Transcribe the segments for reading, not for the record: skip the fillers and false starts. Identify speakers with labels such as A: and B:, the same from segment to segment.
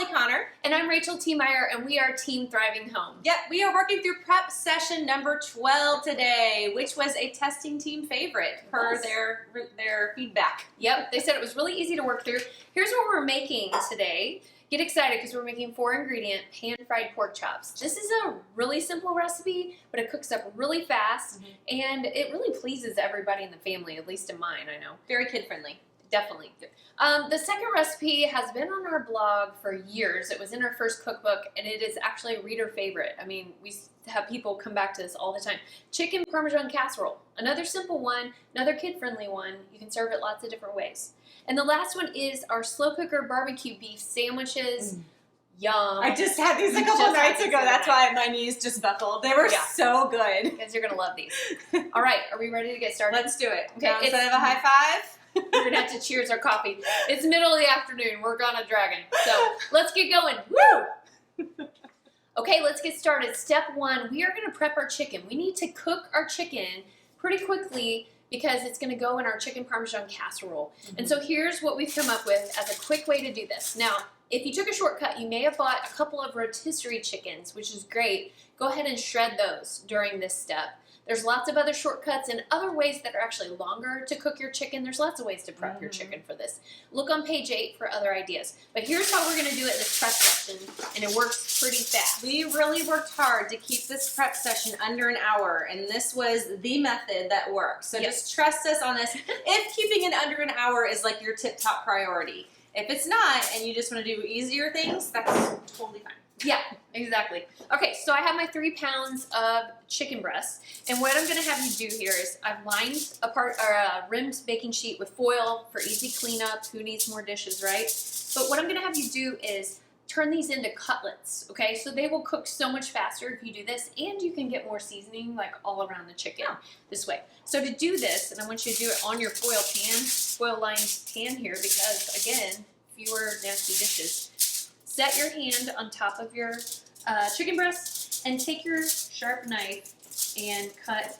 A: Conner.
B: And I'm Rachel Tiemeyer, and we are Team Thriving Home.
A: Yep, we are working through prep session number 12 today, which was a testing team favorite per their feedback.
B: Yep, they said it was really easy to work through. Here's what we're making today. Get excited because we're making 4-ingredient pan-fried pork chops. This is a really simple recipe, but it cooks up really fast, and it really pleases everybody in the family, at least in mine, I know.
A: Very kid-friendly.
B: Definitely. The second recipe has been on our blog for years. It was in our first cookbook, and it is actually a reader favorite. I mean, we have people come back to this all the time. Chicken Parmesan casserole. Another simple one, another kid-friendly one. You can serve it lots of different ways. And the last one is our slow cooker barbecue beef sandwiches. Yum.
A: I just had these a couple nights ago. That's why my knees just buckled. They were so good.
B: You guys are going to love these. All right, are we ready to get started?
A: Let's do it.
B: Okay,
A: instead of a high five,
B: we're going to have to cheers our coffee. It's middle of the afternoon. We're on a dragon. So let's get going. Woo! Okay, let's get started. Step 1, we are going to prep our chicken. We need to cook our chicken pretty quickly because it's going to go in our chicken Parmesan casserole. And so here's what we've come up with as a quick way to do this. Now, if you took a shortcut, you may have bought a couple of rotisserie chickens, which is great. Go ahead and shred those during this step. There's lots of other shortcuts and other ways that are actually longer to cook your chicken. There's lots of ways to prep your chicken for this. Look on page 8 for other ideas. But here's how we're going to do it in this prep session, and it works pretty fast.
A: We really worked hard to keep this prep session under an hour, and this was the method that worked. So just trust us on this. If keeping it under an hour is like your tip-top priority. If it's not, and you just want to do easier things, that's totally fine.
B: Yeah, exactly. Okay, so I have my 3 pounds of chicken breasts, and what I'm going to have you do here is I've lined a rimmed baking sheet with foil for easy cleanup. Who needs more dishes, right? But what I'm going to have you do is turn these into cutlets, okay? So they will cook so much faster if you do this, and you can get more seasoning like all around the chicken this way. So to do this, and I want you to do it on your foil-lined pan here because, again, fewer nasty dishes. Set your hand on top of your chicken breast and take your sharp knife and cut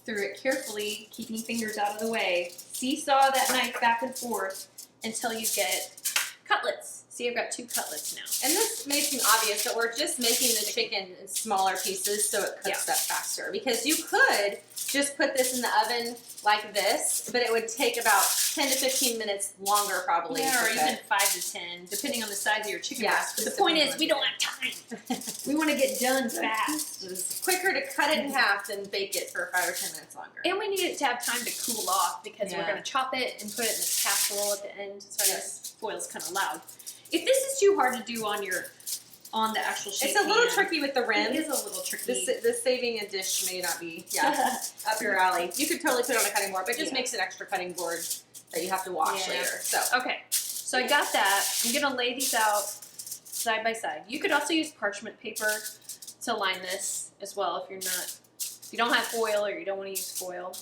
B: through it carefully, keeping fingers out of the way. Seesaw that knife back and forth until you get cutlets. See, I've got 2 cutlets now.
A: And this may seem obvious, but we're just making the chicken in smaller pieces so it cooks up faster. Because you could just put this in the oven like this, but it would take about 10 to 15 minutes longer probably.
B: Yeah, or even 5 to 10, depending on the size of your chicken breast. But the point is, we don't have time. We want to get done fast.
A: It's quicker to cut it in half than bake it for 5 or 10 minutes longer.
B: And we need it to have time to cool off because we're going to chop it and put it in this casserole at the end. So this foil's kind of loud. If this is too hard to do on the actual sheet
A: it's a little tricky with the rim.
B: It is a little tricky.
A: This saving a dish may not be up your alley. You could totally put it on a cutting board, but it just makes an extra cutting board that you have to wash later. So
B: okay, so I got that. I'm gonna lay these out side by side. You could also use parchment paper to line this as well if you don't have foil or you don't want to use foil.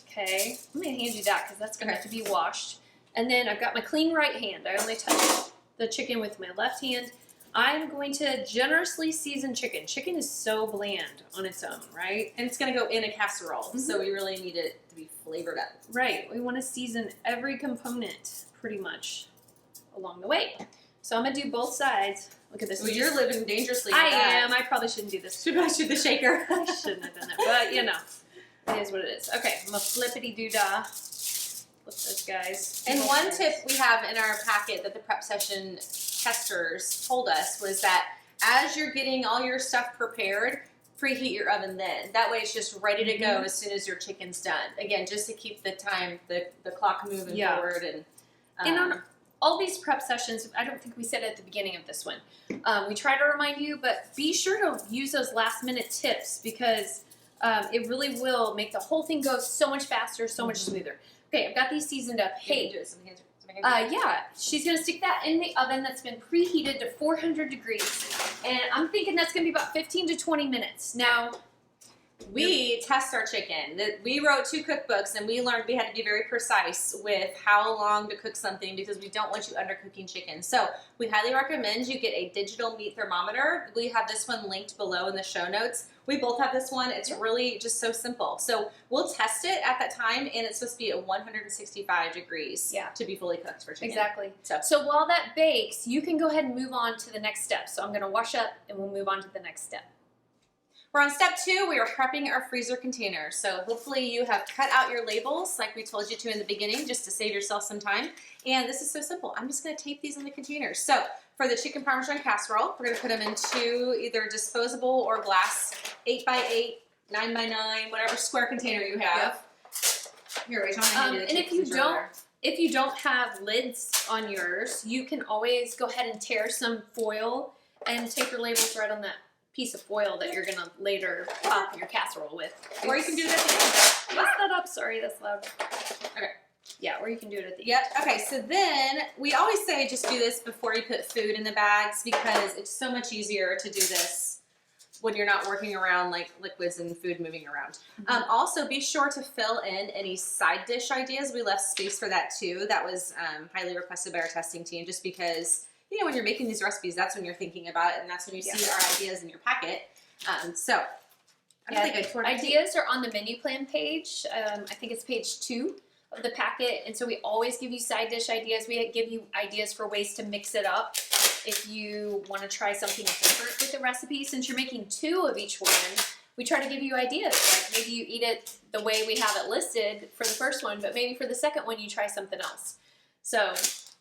B: Okay, I'm gonna hand you that because that's gonna have to be washed. And then I've got my clean right hand. I only touch the chicken with my left hand. I'm going to generously season chicken. Chicken is so bland on its own, right?
A: And it's going to go in a casserole, so we really need it to be flavored up.
B: Right. We want to season every component pretty much along the way. So I'm going to do both sides. Look at this.
A: Well, you're living dangerously.
B: I am. I probably shouldn't do this.
A: Should I shoot the shaker?
B: I shouldn't have done it, but you know, it is what it is. Okay, I'm a flippity-doo-dah. Flip those guys.
A: And one tip we have in our packet that the prep session testers told us was that as you're getting all your stuff prepared, preheat your oven then. That way it's just ready to go as soon as your chicken's done. Again, just to keep the time, the clock moving forward.
B: And on all these prep sessions, I don't think we said it at the beginning of this one. We try to remind you, but be sure to use those last minute tips because it really will make the whole thing go so much faster, so much smoother. Okay, I've got these seasoned up. Hey, yeah, she's going to stick that in the oven that's been preheated to 400 degrees. And I'm thinking that's going to be about 15 to 20 minutes. Now,
A: we test our chicken. We wrote 2 cookbooks, and we learned we had to be very precise with how long to cook something because we don't want you undercooking chicken. So we highly recommend you get a digital meat thermometer. We have this one linked below in the show notes. We both have this one. It's really just so simple. So we'll test it at that time, and it's supposed to be at 165 degrees to be fully cooked for chicken.
B: Exactly. So while that bakes, you can go ahead and move on to the next step. So I'm going to wash up, and we'll move on to the next step.
A: We're on step 2. We are prepping our freezer containers. So hopefully you have cut out your labels like we told you to in the beginning just to save yourself some time. And this is so simple. I'm just going to tape these on the containers. So for the chicken Parmesan casserole, we're going to put them into either disposable or glass 8x8, 9x9, whatever square container you have. Here, Rachel, I'm going to do the
B: and if you don't have lids on yours, you can always go ahead and tear some foil and tape your labels right on that piece of foil that you're going to later pop your casserole with.
A: Or you can do it at the end.
B: Mess that up. Sorry, that's loud.
A: Okay.
B: Yeah, or you can do it at the end.
A: Yep. Okay, so then we always say just do this before you put food in the bags because it's so much easier to do this when you're not working around like liquids and food moving around. Also, be sure to fill in any side dish ideas. We left space for that too. That was highly requested by our testing team just because you know, when you're making these recipes, that's when you're thinking about it, and that's when you see our ideas in your packet. So,
B: ideas are on the menu plan page. I think it's page 2 of the packet, and so we always give you side dish ideas. We give you ideas for ways to mix it up if you want to try something different with the recipe. Since you're making 2 of each one, we try to give you ideas. Like maybe you eat it the way we have it listed for the first one, but maybe for the second one you try something else. So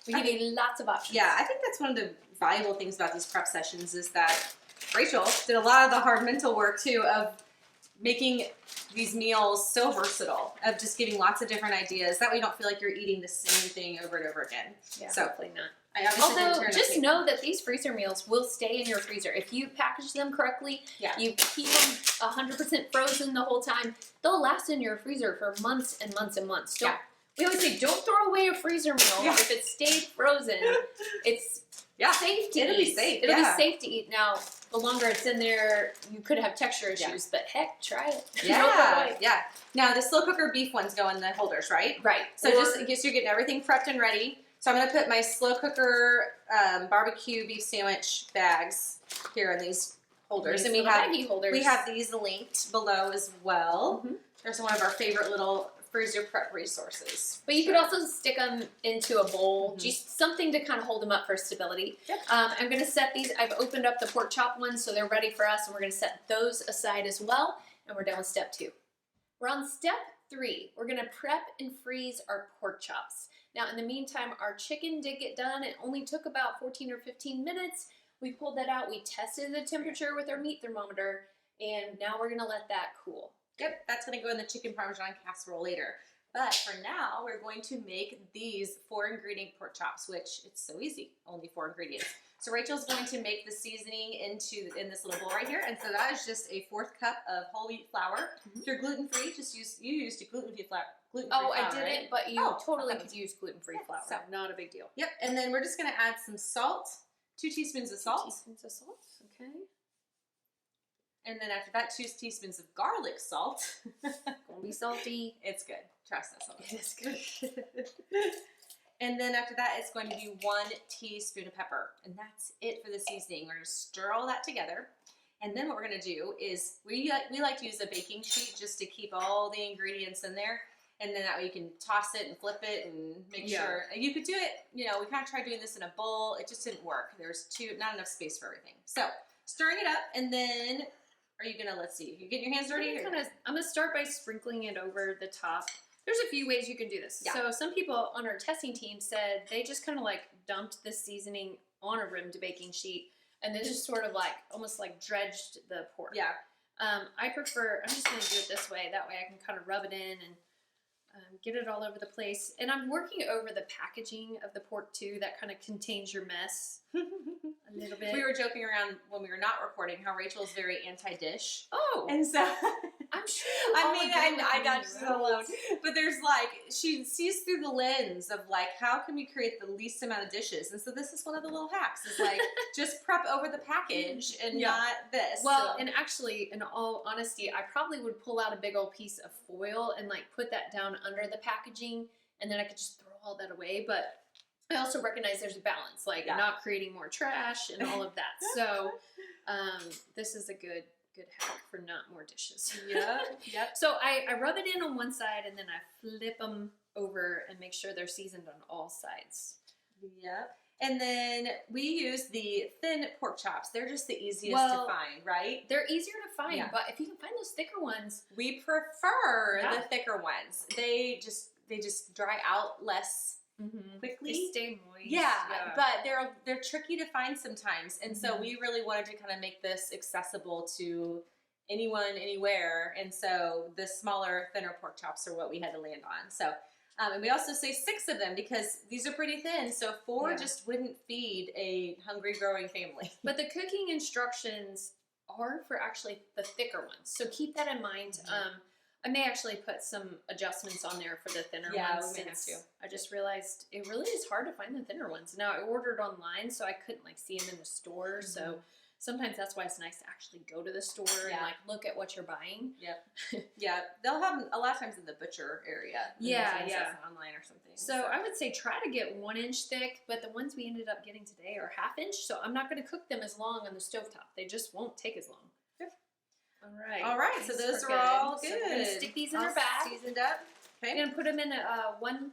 B: we give you lots of options.
A: Yeah, I think that's one of the valuable things about these prep sessions is that Rachel did a lot of the hard mental work too of making these meals so versatile, of just giving lots of different ideas. That way you don't feel like you're eating the same thing over and over again.
B: Yeah,
A: so
B: hopefully not.
A: Although,
B: just know that these freezer meals will stay in your freezer. If you package them correctly, you keep them 100% frozen the whole time, they'll last in your freezer for months and months and months. We always say, don't throw away a freezer meal if it stayed frozen. It's safe to eat.
A: It'll be safe.
B: It'll be safe to eat. Now, the longer it's in there, you could have texture issues, but heck, try it.
A: Yeah. Now, the slow cooker beef ones go in the holders, right?
B: Right.
A: So just in case you're getting everything prepped and ready. So I'm going to put my slow cooker barbecue beef sandwich bags here in these holders. And we have these linked below as well. There's one of our favorite little freezer prep resources.
B: But you could also stick them into a bowl, just something to kind of hold them up for stability. I'm going to set these. I've opened up the pork chop ones, so they're ready for us, and we're going to set those aside as well, and we're done with step 2. We're on step 3. We're going to prep and freeze our pork chops. Now, in the meantime, our chicken did get done. It only took about 14 or 15 minutes. We pulled that out. We tested the temperature with our meat thermometer, and now we're going to let that cool.
A: Yep, that's going to go in the chicken Parmesan casserole later. But for now, we're going to make these 4-ingredient pork chops, which it's so easy, only 4 ingredients. So Rachel's going to make the seasoning in this little bowl right here, and so that is just a 1/4 cup of whole wheat flour. If you're gluten-free, you used a gluten-free flour.
B: I didn't, but you totally could use gluten-free flour.
A: So,
B: not a big deal.
A: Yep, and then we're just going to add some salt, 2 teaspoons of salt.
B: 2 teaspoons of salt, okay.
A: And then after that, 2 teaspoons of garlic salt.
B: Gonna be salty.
A: It's good. Trust us.
B: It is good.
A: And then after that, it's going to be 1 teaspoon of pepper. And that's it for the seasoning. We're going to stir all that together. And then what we're going to do is we like to use a baking sheet just to keep all the ingredients in there. And then that way you can toss it and flip it and make sure. And you could do it, you know, we kind of tried doing this in a bowl. It just didn't work. There's not enough space for everything. So stirring it up, and then are you going to, let's see, you getting your hands dirty?
B: I'm going to start by sprinkling it over the top. There's a few ways you can do this.
A: Yeah.
B: So some people on our testing team said they just kind of like dumped the seasoning on a rimmed baking sheet and then just sort of like almost like dredged the pork.
A: Yeah.
B: I prefer, I'm just going to do it this way. That way I can kind of rub it in and get it all over the place. And I'm working over the packaging of the pork too. That kind of contains your mess a little bit.
A: We were joking around when we were not recording how Rachel is very anti-dish.
B: Oh.
A: And so
B: I'm sure
A: I got you alone. But there's like, she sees through the lens of like, how can we create the least amount of dishes? And so this is one of the little hacks. Is like, just prep over the package and not this.
B: Well, and actually, in all honesty, I probably would pull out a big old piece of foil and like put that down under the packaging, and then I could just throw all that away. But I also recognize there's a balance, like not creating more trash and all of that. So this is a good hack for not more dishes.
A: Yep.
B: So I rub it in on one side, and then I flip them over and make sure they're seasoned on all sides.
A: Yep. And then we use the thin pork chops. They're just the easiest to find, right?
B: They're easier to find, but if you can find those thicker ones,
A: we prefer the thicker ones. They just dry out less quickly.
B: They stay moist.
A: Yeah, but they're tricky to find sometimes, and so we really wanted to kind of make this accessible to anyone, anywhere. And so the smaller, thinner pork chops are what we had to land on. So. And we also say 6 of them because these are pretty thin, so 4 just wouldn't feed a hungry growing family.
B: But the cooking instructions are for actually the thicker ones, so keep that in mind. I may actually put some adjustments on there for the thinner ones.
A: We may have to.
B: I just realized it really is hard to find the thinner ones. Now I ordered online, so I couldn't like see them in the store. So sometimes that's why it's nice to actually go to the store and like look at what you're buying.
A: They'll have them a lot of times in the butcher area. Online or something.
B: So I would say try to get 1 inch thick, but the ones we ended up getting today are 1/2 inch. So I'm not going to cook them as long on the stovetop. They just won't take as long. All right.
A: So those are all good.
B: So we're going to stick these in our bag.
A: Seasoned up. Okay.
B: I'm going to put them in one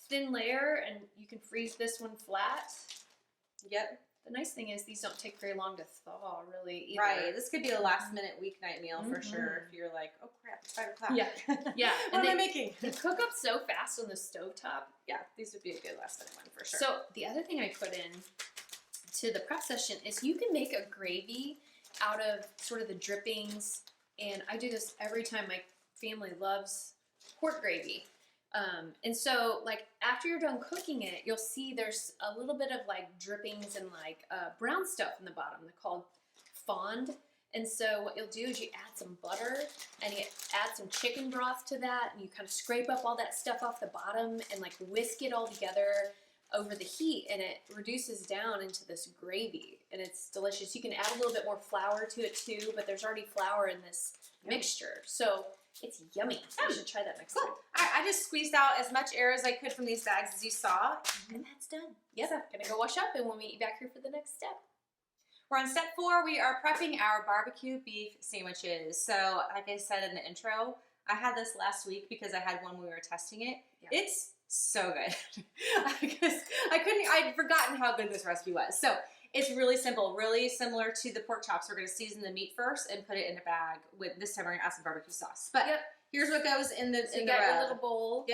B: thin layer, and you can freeze this one flat.
A: Yep.
B: The nice thing is these don't take very long to thaw, really, either.
A: Right. This could be a last-minute weeknight meal for sure. If you're like, oh crap, it's 5 o'clock.
B: Yeah.
A: What am I making?
B: They cook up so fast on the stovetop.
A: Yeah, these would be a good last-minute one for sure.
B: So the other thing I put in to the prep session is you can make a gravy out of sort of the drippings, and I do this every time. My family loves pork gravy. And so like after you're done cooking it, you'll see there's a little bit of like drippings and like brown stuff in the bottom. They're called fond. And so what you'll do is you add some butter and you add some chicken broth to that, and you kind of scrape up all that stuff off the bottom and like whisk it all together over the heat, and it reduces down into this gravy, and it's delicious. You can add a little bit more flour to it too, but there's already flour in this mixture. So it's yummy. You should try that next time.
A: I just squeezed out as much air as I could from these bags as you saw, and that's done.
B: Yep. So, gonna go wash up, and we'll meet you back here for the next step.
A: We're on step 4. We are prepping our barbecue beef sandwiches. So, like I said in the intro, I had this last week because I had one when we were testing it. Yeah. It's so good. I'd forgotten how good this recipe was. So it's really simple, really similar to the pork chops. We're going to season the meat first and put it in a bag with, this time we're going to add some barbecue sauce. But here's what goes in the,
B: you got your little bowl.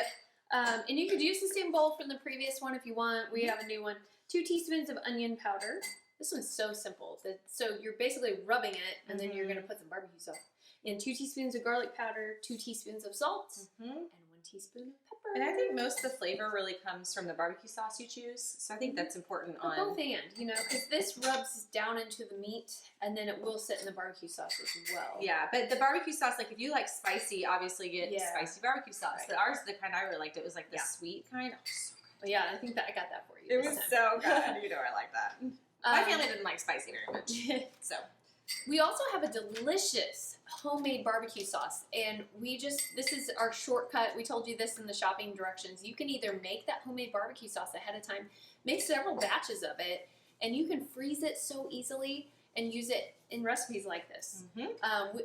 B: And you could use the same bowl from the previous one if you want. We have a new one. 2 teaspoons of onion powder. This one's so simple. So you're basically rubbing it, and then you're going to put some barbecue sauce. And 2 teaspoons of garlic powder, 2 teaspoons of salt, and 1 teaspoon of pepper.
A: And I think most of the flavor really comes from the barbecue sauce you choose. So I think that's important on
B: both and, because this rubs down into the meat, and then it will sit in the barbecue sauce as well.
A: Yeah, but the barbecue sauce, like if you like spicy, obviously get spicy barbecue sauce. But ours, the kind I really liked, it was like the sweet kind. Oh, so good.
B: But yeah, I think that I got that for you.
A: It was so good. I like that. My family didn't like spicy very much. So
B: we also have a delicious homemade barbecue sauce, and this is our shortcut. We told you this in the shopping directions. You can either make that homemade barbecue sauce ahead of time, make several batches of it, and you can freeze it so easily and use it in recipes like this.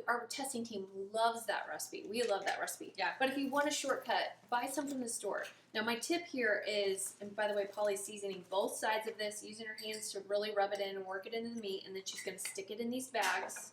B: Our testing team loves that recipe. We love that recipe.
A: Yeah.
B: But if you want a shortcut, buy some from the store. Now my tip here is, and by the way, Polly's seasoning both sides of this, using her hands to really rub it in and work it into the meat, and then she's going to stick it in these bags.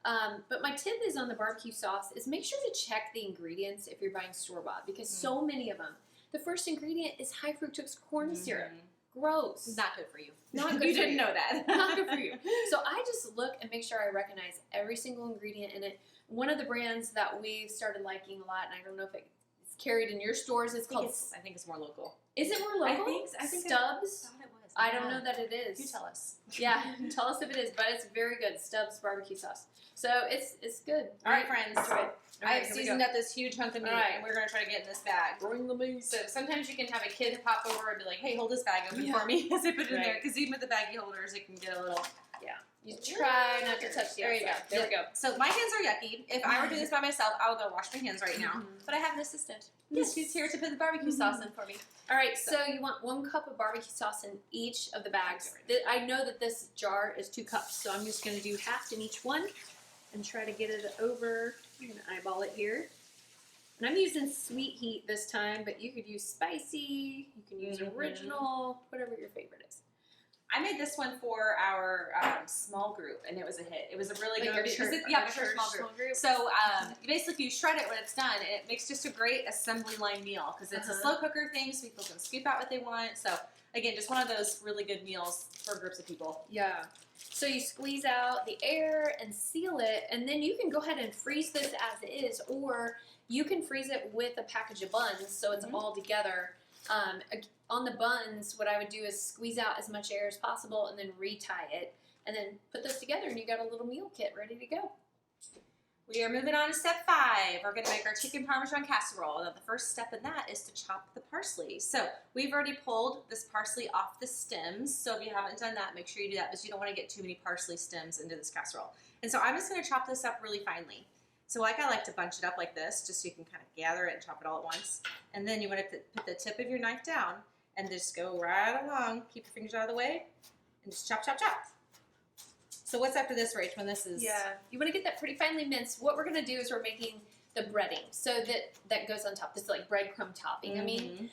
B: But my tip is on the barbecue sauce is make sure to check the ingredients if you're buying store-bought, because so many of them. The first ingredient is high fructose corn syrup. Gross.
A: Not good for you.
B: Not good
A: You
B: for
A: didn't know that.
B: Not good for you. So I just look and make sure I recognize every single ingredient in it. One of the brands that we started liking a lot, and I don't know if it's carried in your stores, it's called...
A: I think it's more local.
B: Is it more local?
A: I think
B: Stubbs?
A: I thought it was. is.
B: I don't know that it is.
A: You tell us.
B: Yeah, tell us if it is, but it's very good. Stubbs barbecue sauce. So it's good.
A: All right, friends.
B: Enjoy it.
A: I have seasoned up this huge hunk of meat, and we're going to try to get in this bag.
B: Bring the meat.
A: So sometimes you can have a kid pop over and be like, hey, hold this bag open for me as I put it in there. Because even with the baggie holders, it can get a little...
B: Yeah. You try not to touch the
A: There you go.
B: There we go.
A: So my hands are yucky. If I were doing this by myself, I would go wash my hands right now. But I have an assistant.
B: Yes.
A: She's here to put the barbecue sauce in for me.
B: All right, so you want 1 cup of barbecue sauce in each of the bags. I know that this jar is 2 cups, so I'm just going to do half in each one and try to get it over. I'm going to eyeball it here. And I'm using sweet heat this time, but you could use spicy, you can use original, whatever your favorite is.
A: I made this one for our small group, and it was a hit. It was a really good
B: church
A: small group. So basically, you shred it when it's done, and it makes just a great assembly line meal because it's a slow cooker thing, so people can scoop out what they want. So again, just one of those really good meals for groups of people.
B: Yeah. So you squeeze out the air and seal it, and then you can go ahead and freeze this as is, or you can freeze it with a package of buns, so it's all together. On the buns, what I would do is squeeze out as much air as possible and then retie it, and then put those together, and you got a little meal kit ready to go.
A: We are moving on to step 5. We're going to make our chicken Parmesan casserole. Now, the first step in that is to chop the parsley. So we've already pulled this parsley off the stems. So if you haven't done that, make sure you do that because you don't want to get too many parsley stems into this casserole. And so I'm just going to chop this up really finely. So I like to bunch it up like this just so you can kind of gather it and chop it all at once. And then you want to put the tip of your knife down and just go right along. Keep your fingers out of the way and just chop, chop, chop. So what's after this, Rach, when this is...
B: Yeah, you want to get that pretty finely minced. What we're going to do is we're making the breading. So that goes on top. This is like breadcrumb topping, I mean.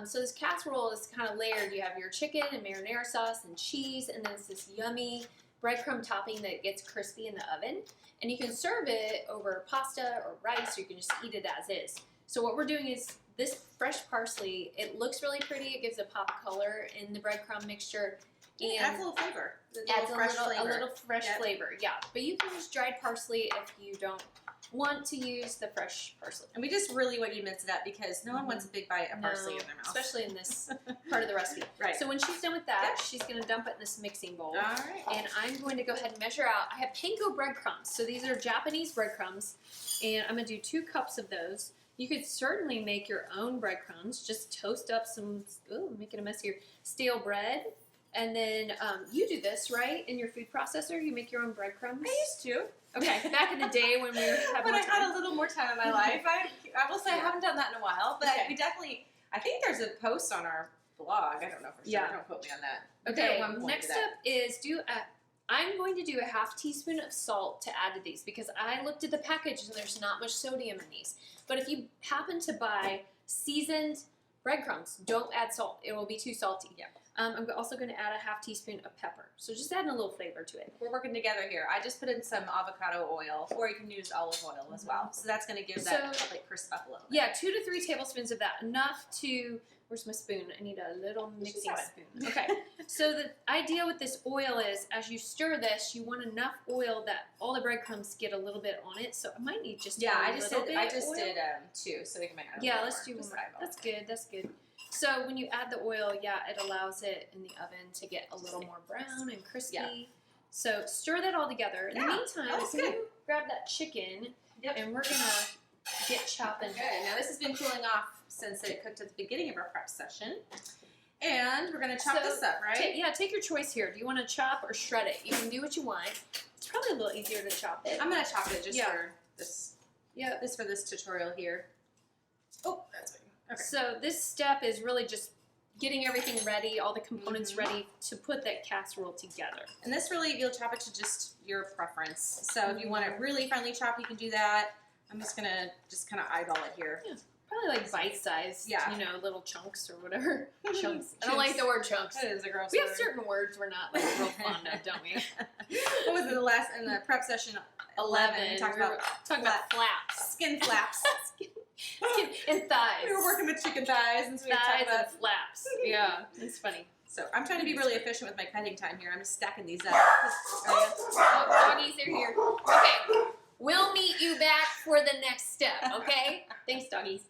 B: So this casserole is kind of layered. You have your chicken and marinara sauce and cheese, and then it's this yummy breadcrumb topping that gets crispy in the oven. And you can serve it over pasta or rice, or you can just eat it as is. So what we're doing is this fresh parsley, it looks really pretty. It gives a pop color in the breadcrumb mixture. And
A: it adds a little flavor.
B: Adds a little fresh flavor, yeah. But you can use dried parsley if you don't want to use the fresh parsley.
A: And we just really want you to mince it up because no one wants a big bite of parsley in their mouth.
B: Especially in this part of the recipe.
A: Right.
B: So when she's done with that, she's going to dump it in this mixing bowl.
A: All right.
B: And I'm going to go ahead and measure out. I have panko breadcrumbs. So these are Japanese breadcrumbs. And I'm going to do 2 cups of those. You could certainly make your own breadcrumbs. Just toast up some, making a mess here, stale bread. And then you do this, right? In your food processor, you make your own breadcrumbs?
A: I used to.
B: Okay, back in the day when we had
A: when
B: more
A: I had a little more time in my life. I will say I haven't done that in a while, but we definitely, I think there's a post on our blog. I don't know for sure.
B: Yeah.
A: Don't quote me on that.
B: Okay, next up is I'm going to do a half teaspoon of salt to add to these because I looked at the package and there's not much sodium in these. But if you happen to buy seasoned breadcrumbs, don't add salt. It will be too salty.
A: Yeah.
B: I'm also going to add a half teaspoon of pepper. So just adding a little flavor to it.
A: We're working together here. I just put in some avocado oil, or you can use olive oil as well. So that's going to give that like crisp up a little bit.
B: Yeah, 2 to 3 tablespoons of that. Enough to, where's my spoon? I need a little mixing spoon. Okay. So the idea with this oil is as you stir this, you want enough oil that all the breadcrumbs get a little bit on it. So I might need just
A: I just did 2, so we can make it.
B: Let's do one more. That's good. That's good. So when you add the oil, it allows it in the oven to get a little more brown and crispy. Yeah. So stir that all together. In the meantime, I'm going to grab that chicken, and we're going to get chopping.
A: Okay, now this has been cooling off since it cooked at the beginning of our prep session. And we're going to chop this up, right?
B: Take your choice here. Do you want to chop or shred it? You can do what you want. It's probably a little easier to chop it.
A: I'm going to chop it just for this. Yeah, this for this tutorial here. Oh, that's fine. Okay. So
B: this step is really just getting everything ready, all the components ready to put that casserole together.
A: And this really, you'll chop it to just your preference. So if you want it really finely chopped, you can do that. I'm just going to kind of eyeball it here.
B: Yeah. Probably like bite-sized, little chunks or whatever. Chunks. I don't like the word chunks.
A: That is a gross
B: word. We
A: have
B: certain words we're not real fond of, don't we?
A: What was it in the prep session 11? We talked about
B: flaps.
A: Skin flaps.
B: Skin and thighs.
A: We were working with chicken thighs and so we talked about
B: flaps. Yeah, it's funny.
A: So I'm trying to be really efficient with my cutting time here. I'm just stacking these up.
B: Doggies are here. Okay. We'll meet you back for the next step, okay? Thanks, doggies.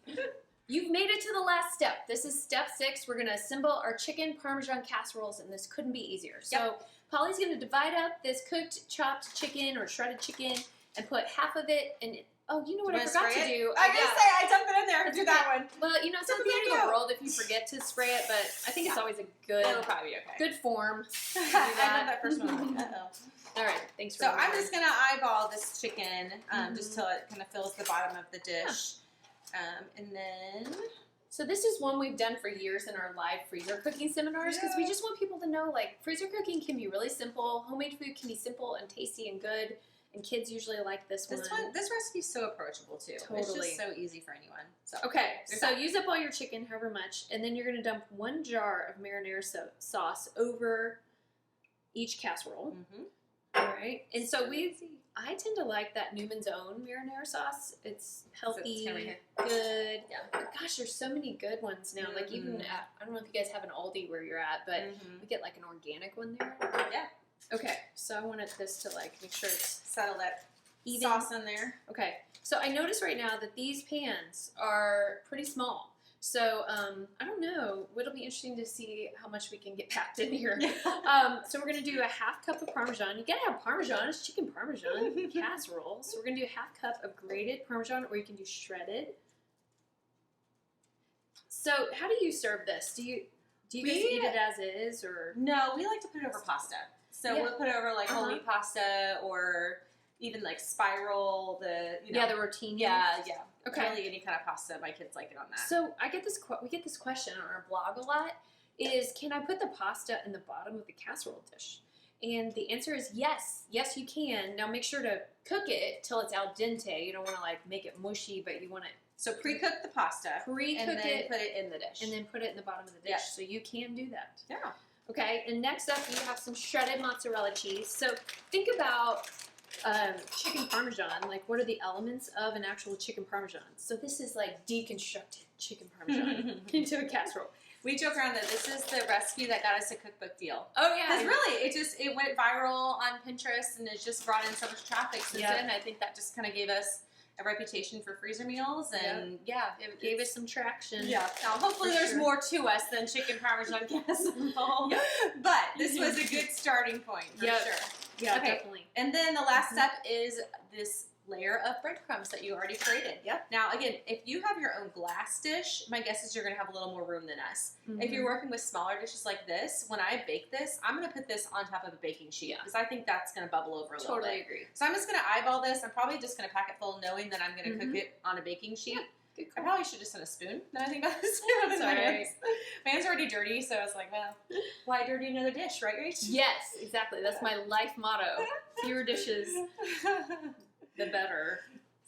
B: You've made it to the last step. This is step 6. We're going to assemble our chicken Parmesan casseroles, and this couldn't be easier. So Polly's going to divide up this cooked, chopped chicken or shredded chicken and put half of it in. Oh, you know what I forgot to do?
A: I was going to say, I dumped it in there. Do that one.
B: Well, you know, it's not the end of the world if you forget to spray it, but I think it's always a good,
A: it'll probably be okay.
B: Good form.
A: I did that first one. Uh-oh.
B: All right, thanks for
A: So I'm just going to eyeball this chicken just till it kind of fills the bottom of the dish. And then...
B: So this is one we've done for years in our live freezer cooking seminars because we just want people to know, like, freezer cooking can be really simple. Homemade food can be simple and tasty and good. And kids usually like this one.
A: This recipe is so approachable too.
B: Totally.
A: It's just so easy for anyone. So
B: okay, so use up all your chicken, however much, and then you're going to dump 1 jar of marinara sauce over each casserole. All right, and so I tend to like that Newman's Own marinara sauce. It's healthy, good. Yeah. Gosh, there's so many good ones now. Like even at, I don't know if you guys have an Aldi where you're at, but we get like an organic one there.
A: Yeah.
B: Okay, so I wanted this to like make sure it's
A: settle that sauce in there.
B: Okay, so I notice right now that these pans are pretty small. So I don't know. It'll be interesting to see how much we can get packed in here. So we're gonna do a 1/2 cup of Parmesan. You gotta have Parmesan. It's chicken Parmesan casserole. So we're gonna do a 1/2 cup of grated Parmesan, or you can do shredded. So how do you serve this? Do you guys eat it as is, or
A: no? We like to put it over pasta. So we'll put it over like whole wheat pasta, or even like spiral, the
B: rotini.
A: Yeah.
B: Okay.
A: Really any kind of pasta, my kids like it on that.
B: So we get this question on our blog a lot, is can I put the pasta in the bottom of the casserole dish? And the answer is yes. Yes, you can. Now make sure to cook it till it's al dente. You don't want to like make it mushy, but you want it.
A: So pre-cook the pasta.
B: Pre-cook
A: and then
B: it.
A: Put it in the dish.
B: And then put it in the bottom of the dish.
A: Yeah.
B: So you can do that.
A: Yeah.
B: Okay, and next up you have some shredded mozzarella cheese. So think about chicken Parmesan. Like, what are the elements of an actual chicken Parmesan? So this is like deconstructed chicken Parmesan into a casserole.
A: We joke around that this is the recipe that got us a cookbook deal.
B: Oh yeah,
A: because really, it went viral on Pinterest, and it's just brought in so much traffic since then. I think that just kind of gave us a reputation for freezer meals, and
B: it gave us some traction.
A: Yeah. Now, hopefully, there's more to us than chicken Parmesan casserole. But this was a good starting point for sure.
B: Yeah, definitely.
A: And then the last step is this layer of breadcrumbs that you already created. Yep. Now, again, if you have your own glass dish, my guess is you're going to have a little more room than us. If you're working with smaller dishes like this, when I bake this, I'm going to put this on top of a baking sheet because I think that's going to bubble over a little bit.
B: Totally agree.
A: So I'm just going to eyeball this. I'm probably just going to pack it full knowing that I'm going to cook it on a baking sheet.
B: Good
A: I probably should just send a spoon. Then I think about this.
B: Sorry.
A: My hands are already dirty, so I was like, well, why dirty another dish, right, Rach?
B: Yes, exactly. That's my life motto. Fewer dishes, the better.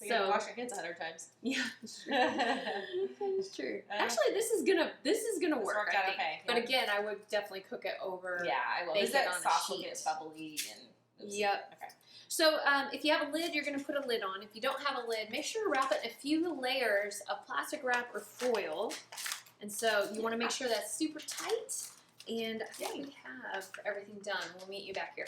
A: So wash your hands 100 times.
B: Yeah, it's true. It's true. Actually, this is gonna work. I think. Okay. But again, I would definitely cook it over.
A: Yeah, I will.
B: Bake it on
A: sauce
B: a
A: will
B: sheet.
A: get bubbly and.
B: Yep.
A: Okay.
B: So if you have a lid, you're going to put a lid on. If you don't have a lid, make sure to wrap it in a few layers of plastic wrap or foil. And so you want to make sure that's super tight. And I think we have everything done. We'll meet you back here.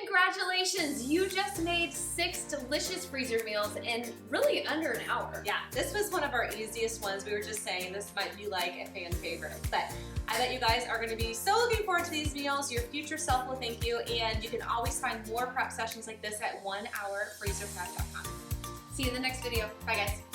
B: Congratulations! You just made 6 delicious freezer meals in really under an hour.
A: Yeah, this was one of our easiest ones. We were just saying this might be like a fan favorite, but I bet you guys are going to be so looking forward to these meals. Your future self will thank you, and you can always find more prep sessions like this at 1hourfreezerprep.com.
B: See you in the next video. Bye, guys.